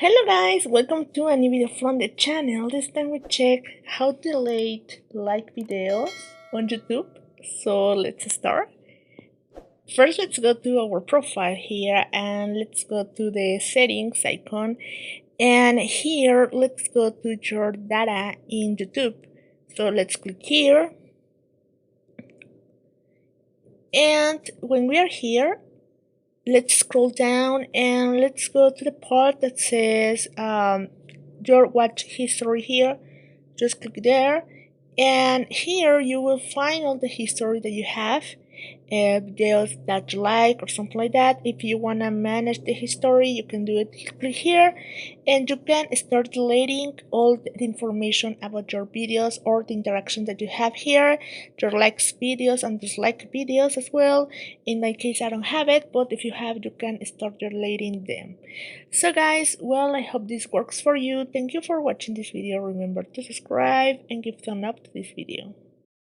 Hello guys, welcome to a new video from the channel. This time we check how to delete like videos on YouTube. So let's start. First, let's go to our profile here and let's go to the settings icon. And here, let's go to your data in YouTube. So let's click here. And when we are here, let's scroll down and let's go to the part that says your watch history here. Just click there, and here you will find all the history that you have, videos that you like or something like that. If you want to manage the history, you can do it. Click here and you can start deleting all the information about your videos or the interaction that you have here, your likes videos and dislike videos as well. In my case, I don't have it, but if you have, you can start deleting them. So guys, well, I hope this works for you. Thank you for watching this video. Remember to subscribe and give thumb up to this video.